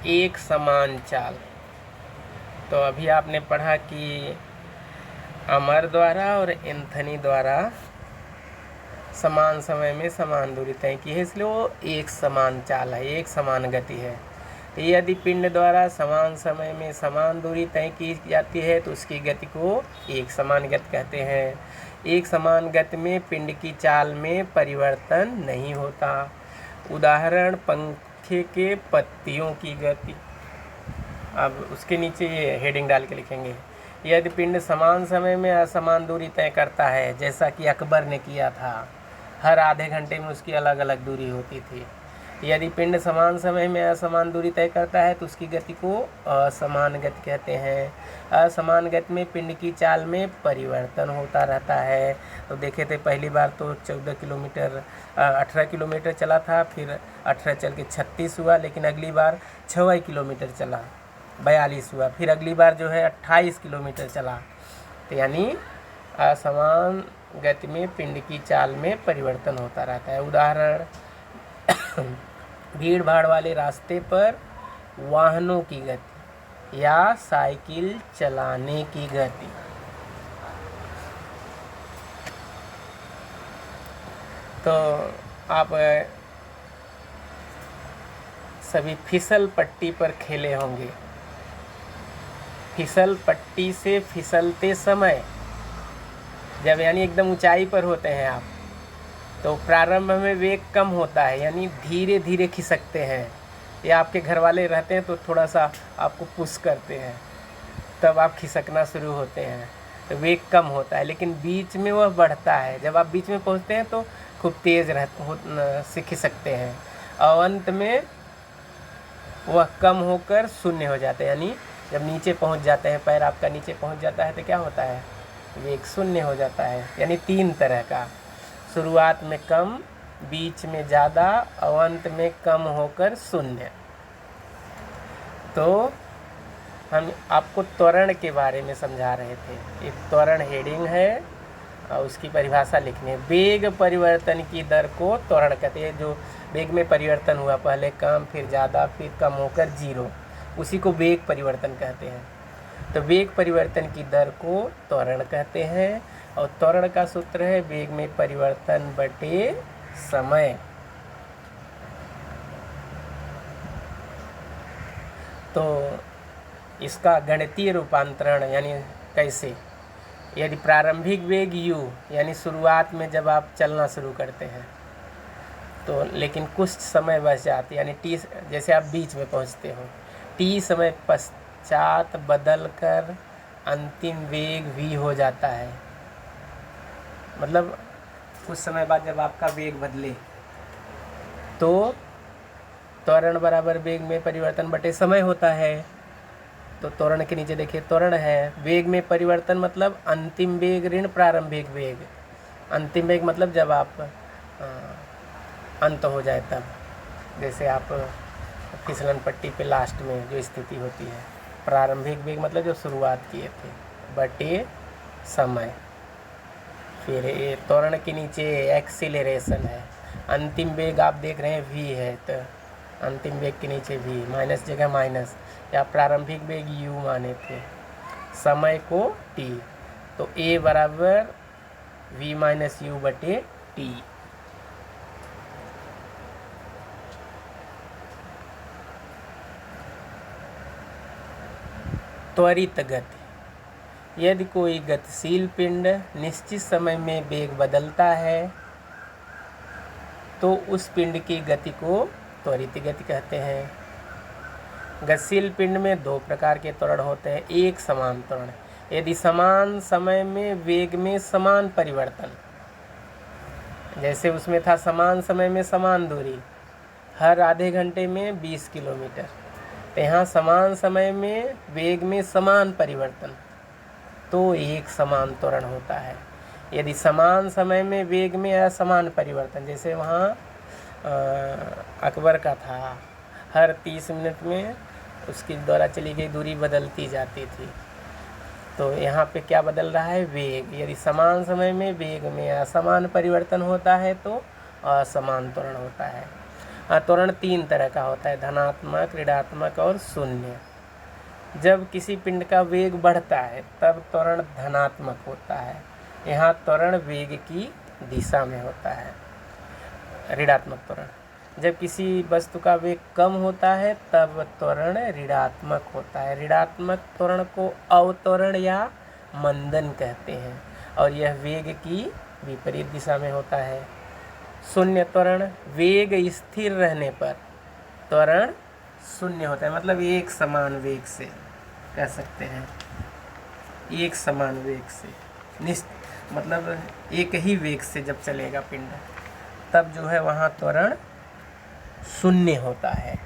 एक समान चाल। तो अभी आपने पढ़ा कि अमर द्वारा और एंथनी द्वारा समान समय में समान दूरी तय की है, इसलिए वो एक समान चाल है, एक समान गति है। यदि पिंड द्वारा समान समय में समान दूरी तय की जाती है तो उसकी गति को एक समान गति कहते हैं। एक समान गति में पिंड की चाल में परिवर्तन नहीं होता। उदाहरण पंखे के पत्तियों की गति। अब उसके नीचे ये हेडिंग डाल के लिखेंगे, यदि पिंड समान समय में असमान दूरी तय करता है, जैसा कि अकबर ने किया था, हर आधे घंटे में उसकी अलग अलग दूरी होती थी। यदि पिंड समान समय में असमान दूरी तय करता है तो उसकी गति को असमान गति कहते हैं। असमान गति में पिंड की चाल में परिवर्तन होता रहता है। तो देखे थे पहली बार तो 18 किलोमीटर चला था, फिर 18 चल के 36 हुआ, लेकिन अगली बार 6 किलोमीटर चला, 42 हुआ, फिर अगली बार जो है 28 किलोमीटर चला। तो यानी असमान गति में पिंड की चाल में परिवर्तन होता रहता है। उदाहरण भीड़ भाड़ वाले रास्ते पर वाहनों की गति या साइकिल चलाने की गति। तो आप सभी फिसल पट्टी पर खेले होंगे। फिसल पट्टी से फिसलते समय जब यानी एकदम ऊंचाई पर होते हैं आप, तो प्रारंभ में वेग कम होता है, यानी धीरे धीरे खिसकते हैं। या आपके घर वाले रहते हैं तो थोड़ा सा आपको पुश करते हैं, तब आप खिसकना शुरू होते हैं, तो वेग कम होता है। लेकिन बीच में वह बढ़ता है, जब आप बीच में पहुंचते हैं तो खूब तेज़ से खिसकते हैं, और अंत में वह कम होकर शून्य हो जाता है। यानी जब नीचे पहुंच जाते हैं, पैर आपका नीचे पहुंच जाता है, तो क्या होता है, वेग शून्य हो जाता है। यानी 3 तरह का, शुरुआत में कम, बीच में ज़्यादा और अंत में कम होकर शून्य। तो हम आपको त्वरण के बारे में समझा रहे थे। एक त्वरण हेडिंग है और उसकी परिभाषा लिखनी है। वेग परिवर्तन की दर को त्वरण कहते हैं। जो वेग में परिवर्तन हुआ, पहले कम फिर ज़्यादा फिर कम होकर 0, उसी को वेग परिवर्तन कहते हैं। तो वेग परिवर्तन की दर को त्वरण कहते हैं, और त्वरण का सूत्र है वेग में परिवर्तन बटे समय। तो इसका गणितीय रूपांतरण यानी कैसे, यदि प्रारंभिक वेग u यानी शुरुआत में जब आप चलना शुरू करते हैं तो, लेकिन कुछ समय पश्चात यानी t, जैसे आप बीच में पहुंचते हो, t समय पश्चात बदल कर अंतिम वेग v हो जाता है। मतलब कुछ समय बाद जब आपका वेग बदले तो त्वरण बराबर वेग में परिवर्तन बटे समय होता है। तो त्वरण के नीचे देखिए, त्वरण है वेग में परिवर्तन मतलब अंतिम वेग ऋण प्रारंभिक वेग। अंतिम वेग मतलब जब आप अंत हो जाए तब, जैसे आप फिसलन पट्टी पे लास्ट में जो स्थिति होती है। प्रारंभिक वेग मतलब जो शुरुआत किए थे बटे समय। फिर ये त्वरण के नीचे एक्सीलरेशन है। अंतिम वेग आप देख रहे हैं v है, तो अंतिम वेग के नीचे v, माइनस जगह माइनस, या प्रारंभिक वेग u माने थे, समय को t, तो a बराबर v माइनस u बटे t। त्वरित गति, यदि कोई गतिशील पिंड निश्चित समय में वेग बदलता है तो उस पिंड की गति को त्वरित गति कहते हैं। गतिशील पिंड में 2 प्रकार के त्वरण होते हैं। एक समान त्वरण, यदि समान समय में वेग में समान परिवर्तन, जैसे उसमें था समान समय में समान दूरी, हर आधे घंटे में 20 किलोमीटर, तो यहाँ समान समय में वेग में समान परिवर्तन, तो एक समान त्वरण होता है। यदि समान समय में वेग में असमान परिवर्तन, जैसे वहाँ अकबर का था, हर 30 मिनट में उसके द्वारा चली गई दूरी बदलती जाती थी, तो यहाँ पे क्या बदल रहा है, वेग। यदि समान समय में वेग में असमान परिवर्तन होता है तो असमान त्वरण होता है। त्वरण 3 तरह का होता है, धनात्मक, ऋणात्मक और शून्य। जब किसी पिंड का वेग बढ़ता है तब त्वरण धनात्मक होता है। यहाँ त्वरण वेग की दिशा में होता है, ऋणात्मक त्वरण। जब किसी वस्तु का वेग कम होता है तब त्वरण ऋणात्मक होता है। ऋणात्मक त्वरण को अवत्वरण या मंदन कहते हैं और यह वेग की विपरीत दिशा में होता है। शून्य त्वरण, वेग स्थिर रहने पर त्वरण शून्य होता है, मतलब एक समान वेग से कह सकते हैं, एक समान वेग से मतलब एक ही वेग से जब चलेगा पिंड तब जो है वहाँ त्वरण शून्य होता है।